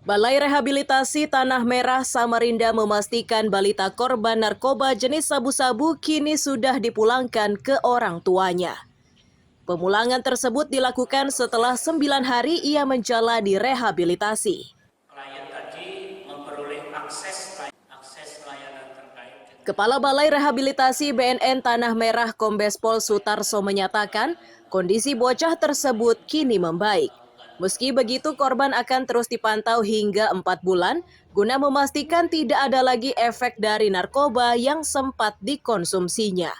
Balai Rehabilitasi Tanah Merah Samarinda memastikan balita korban narkoba jenis sabu-sabu kini sudah dipulangkan ke orang tuanya. Pemulangan tersebut dilakukan setelah 9 hari ia menjalani rehabilitasi. Klien tadi memperoleh akses layanan terkait. Kepala Balai Rehabilitasi BNN Tanah Merah Kombes Pol Sutarso menyatakan kondisi bocah tersebut kini membaik. Meski begitu, korban akan terus dipantau hingga 4 bulan guna memastikan tidak ada lagi efek dari narkoba yang sempat dikonsumsinya.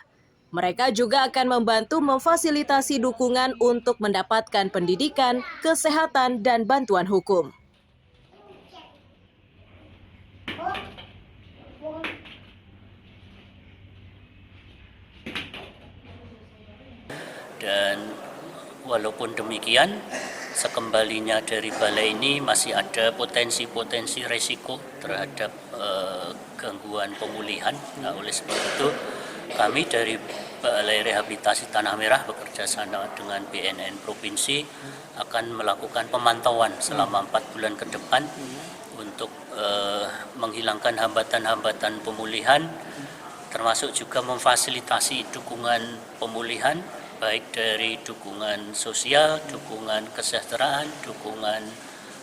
Mereka juga akan membantu memfasilitasi dukungan untuk mendapatkan pendidikan, kesehatan, dan bantuan hukum. Dan walaupun demikian, sekembalinya dari balai ini masih ada potensi-potensi resiko terhadap gangguan pemulihan. Nah, oleh sebab itu, kami dari Balai Rehabilitasi Tanah Merah bekerja sama dengan BNN Provinsi akan melakukan pemantauan selama 4 bulan ke depan untuk menghilangkan hambatan-hambatan pemulihan, termasuk juga memfasilitasi dukungan pemulihan, baik dari dukungan sosial, dukungan kesejahteraan, dukungan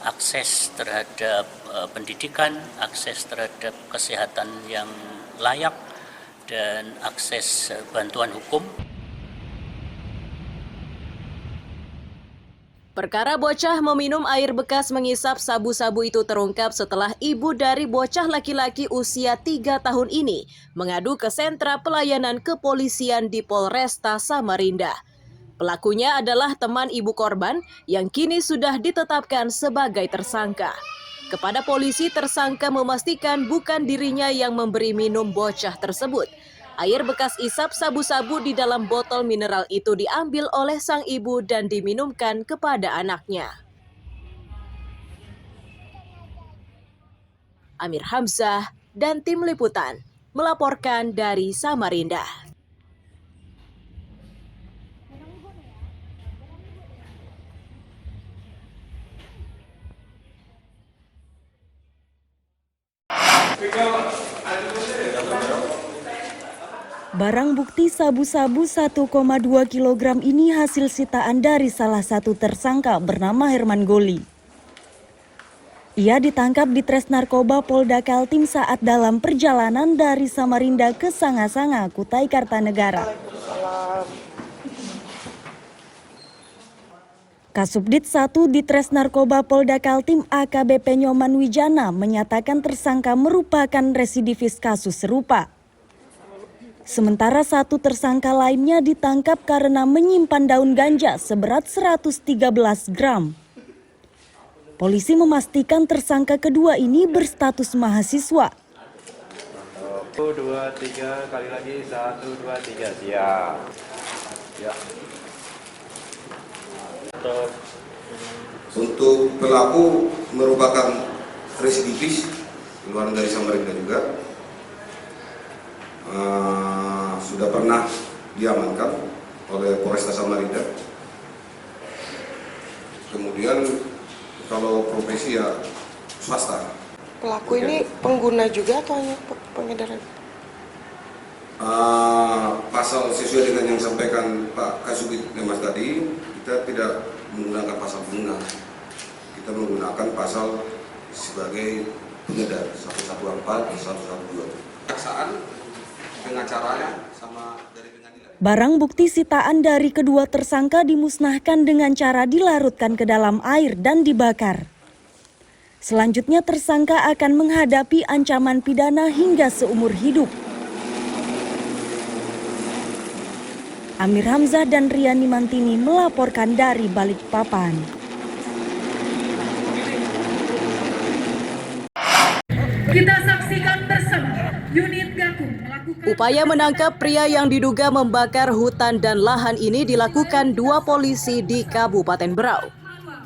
akses terhadap pendidikan, akses terhadap kesehatan yang layak, dan akses bantuan hukum. Perkara bocah meminum air bekas mengisap sabu-sabu itu terungkap setelah ibu dari bocah laki-laki usia 3 tahun ini mengadu ke sentra pelayanan kepolisian di Polresta Samarinda. Pelakunya adalah teman ibu korban yang kini sudah ditetapkan sebagai tersangka. Kepada polisi, tersangka memastikan bukan dirinya yang memberi minum bocah tersebut. Air bekas isap sabu-sabu di dalam botol mineral itu diambil oleh sang ibu dan diminumkan kepada anaknya. Amir Hamzah dan tim liputan melaporkan dari Samarinda. Barang bukti sabu-sabu 1,2 kg ini hasil sitaan dari salah satu tersangka bernama Herman Goli. Ia ditangkap di Tres Narkoba Polda Kaltim saat dalam perjalanan dari Samarinda ke Sanga-Sanga, Kutai Kartanegara. Kasubdit 1 di Tres Narkoba Polda Kaltim AKBP Nyoman Wijana menyatakan tersangka merupakan residivis kasus serupa. Sementara satu tersangka lainnya ditangkap karena menyimpan daun ganja seberat 113 gram. Polisi memastikan tersangka kedua ini berstatus mahasiswa. 1, 2, 3, kali lagi 1, 2, 3, siap. Ya. Untuk pelaku merupakan residivis, keluar dari Samarinda juga. Sudah pernah diamankan oleh Polresta Samarinda. Kemudian kalau profesi ya swasta. Pelaku ini pengguna juga atau hanya pengedaran? Pasal sesuai dengan yang disampaikan Pak Kasubdit Mas tadi, kita tidak menggunakan pasal pengguna. Kita menggunakan pasal sebagai pengedar 114 dan 112. Kejaksaan pengacaranya sama dari pengadilan. Barang bukti sitaan dari kedua tersangka dimusnahkan dengan cara dilarutkan ke dalam air dan dibakar. Selanjutnya tersangka akan menghadapi ancaman pidana hingga seumur hidup. Amir Hamzah dan Riani Mantini melaporkan dari Balikpapan. Kita saksikan bersama unit Gakum melakukan Upaya menangkap pria yang diduga membakar hutan dan lahan ini dilakukan 2 polisi di Kabupaten Berau.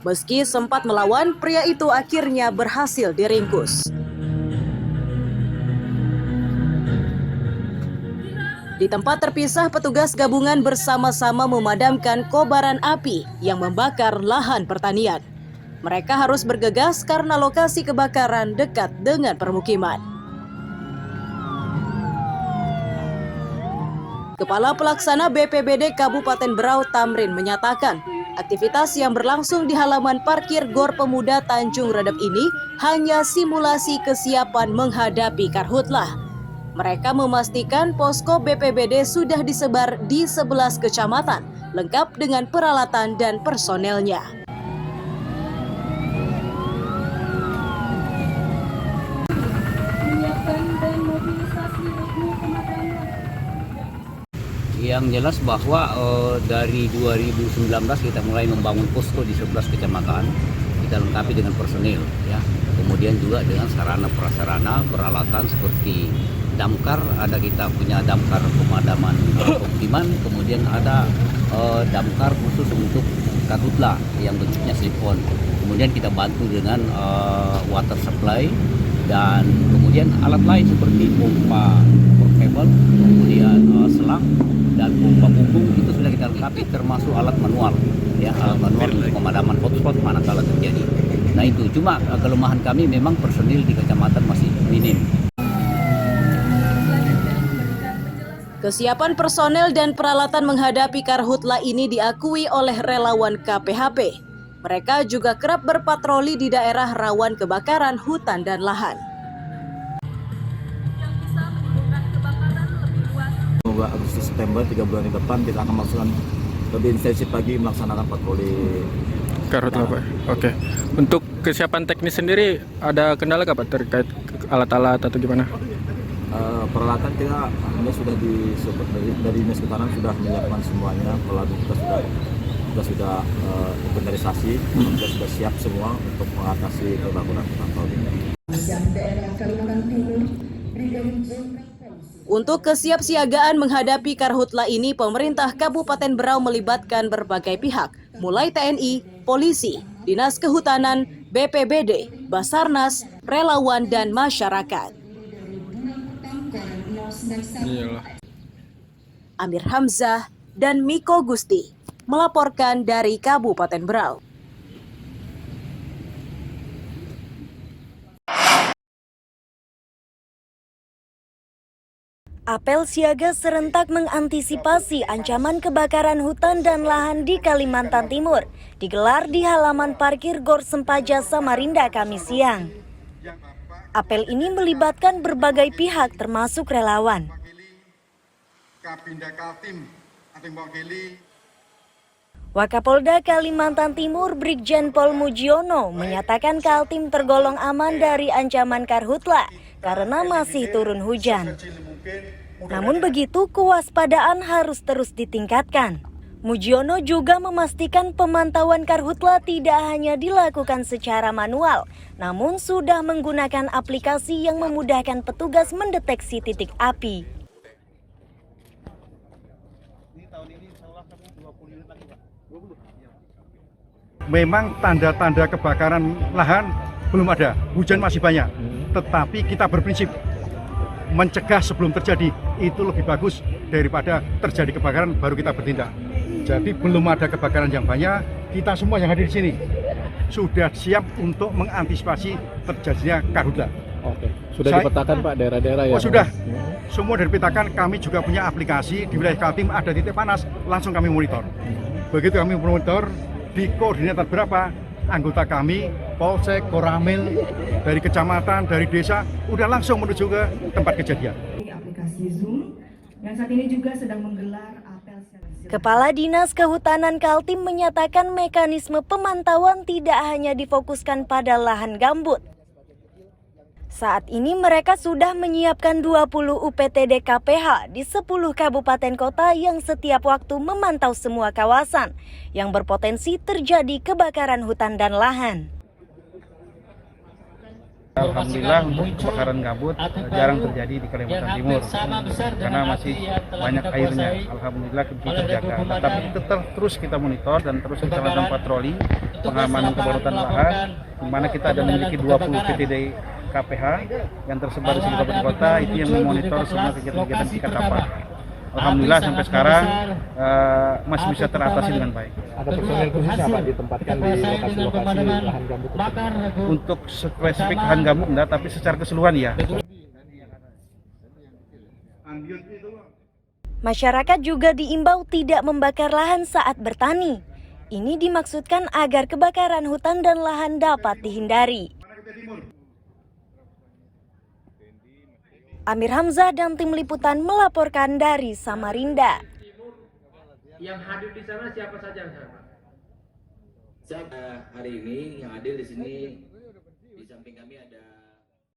Meski sempat melawan, pria itu akhirnya berhasil diringkus. Di tempat terpisah, petugas gabungan bersama-sama memadamkan kobaran api yang membakar lahan pertanian. Mereka harus bergegas karena lokasi kebakaran dekat dengan permukiman. Kepala Pelaksana BPBD Kabupaten Berau Tamrin menyatakan, aktivitas yang berlangsung di halaman parkir Gor Pemuda Tanjung Redep ini hanya simulasi kesiapan menghadapi Karhutlah. Mereka memastikan posko BPBD sudah disebar di 11 kecamatan, lengkap dengan peralatan dan personelnya. Yang jelas bahwa dari 2019 kita mulai membangun posko di 11 kecamatan, kita lengkapi dengan personil, ya. Kemudian juga dengan sarana prasarana peralatan seperti damkar, ada kita punya damkar pemadaman pemukiman, kemudian ada damkar khusus untuk karhutlah yang bentuknya slip-on. Kemudian kita bantu dengan water supply dan kemudian alat lain seperti pompa portable, kemudian selang dan pompa punggung itu sudah kita lengkapi, termasuk alat manual, ya, alat manual untuk pemadaman hotspot manakala terjadi. Nah itu cuma kelemahan kami memang personil di kecamatan masih minim. Kesiapan personel dan peralatan menghadapi Karhutlah ini diakui oleh relawan KPHP. Mereka juga kerap berpatroli di daerah rawan kebakaran hutan dan lahan. Semoga Agustus September 3 bulan ke depan kita akan melakukan lebih intensif lagi melaksanakan patroli Karhutlah, Pak. Oke. Untuk kesiapan teknis sendiri ada kendala nggak Pak terkait alat-alat atau gimana? Peralatan kita sudah dari Dinas Kehutanan sudah menyiapkan semuanya. Peralatan kita sudah inventarisasi, kita sudah siap semua untuk mengatasi kebakaran hutan tahun ini. Untuk kesiapsiagaan menghadapi Karhutlah ini, pemerintah Kabupaten Berau melibatkan berbagai pihak, mulai TNI, polisi, Dinas Kehutanan, BPBD, Basarnas, relawan, dan masyarakat. Amir Hamzah dan Miko Gusti melaporkan dari Kabupaten Berau. Apel siaga serentak mengantisipasi ancaman kebakaran hutan dan lahan di Kalimantan Timur digelar di halaman parkir Gor Sempaja Samarinda Kamis siang. Apel ini melibatkan berbagai pihak termasuk relawan. Wakapolda Kalimantan Timur Brigjen Pol Mujiono menyatakan Kaltim tergolong aman dari ancaman Karhutlah karena masih turun hujan. Namun begitu, kewaspadaan harus terus ditingkatkan. Mujiono juga memastikan pemantauan Karhutlah tidak hanya dilakukan secara manual, namun sudah menggunakan aplikasi yang memudahkan petugas mendeteksi titik api. Memang tanda-tanda kebakaran lahan belum ada, hujan masih banyak, tetapi kita berprinsip mencegah sebelum terjadi itu lebih bagus daripada terjadi kebakaran baru kita bertindak. Jadi belum ada kebakaran yang banyak, kita semua yang hadir di sini sudah siap untuk mengantisipasi terjadinya Karhutlah. Oke. Sudah dipetakan Pak daerah-daerah ya? Oh sudah, semua dipetakan. Kami juga punya aplikasi di wilayah Kaltim, ada titik panas, langsung kami monitor. Begitu kami monitor, di koordinator berapa anggota kami, Polsek, Koramil, dari kecamatan, dari desa, udah langsung menuju ke tempat kejadian. Aplikasi Zoom yang saat ini juga sedang menggelar apel. Kepala Dinas Kehutanan Kaltim menyatakan mekanisme pemantauan tidak hanya difokuskan pada lahan gambut. Saat ini mereka sudah menyiapkan 20 UPTD KPH di 10 kabupaten kota yang setiap waktu memantau semua kawasan yang berpotensi terjadi kebakaran hutan dan lahan. Alhamdulillah untuk kebakaran gambut jarang terjadi di Kalimantan Timur karena masih banyak airnya. Alhamdulillah kita terjaga. Tapi tetap terus kita monitor dan terus kita lakukan patroli pengamanan kebakaran lahan, di mana kita ada memiliki 20 PTD KPH yang tersebar di seluruh kabupaten kota, itu yang memonitor semua kegiatan-kegiatan tingkat apa. alhamdulillah sampai sekarang masih bisa teratasi dengan baik. Ada personel khususnya Pak ditempatkan di lokasi-lokasi lahan gambut? Untuk spesifik lahan gambut enggak, tapi secara keseluruhan ya. Masyarakat juga diimbau tidak membakar lahan saat bertani. Ini dimaksudkan agar kebakaran hutan dan lahan dapat dihindari. Amir Hamzah dan tim liputan melaporkan dari Samarinda. Yang hadir di sana siapa saja? Hari ini yang hadir di sini di samping kami ada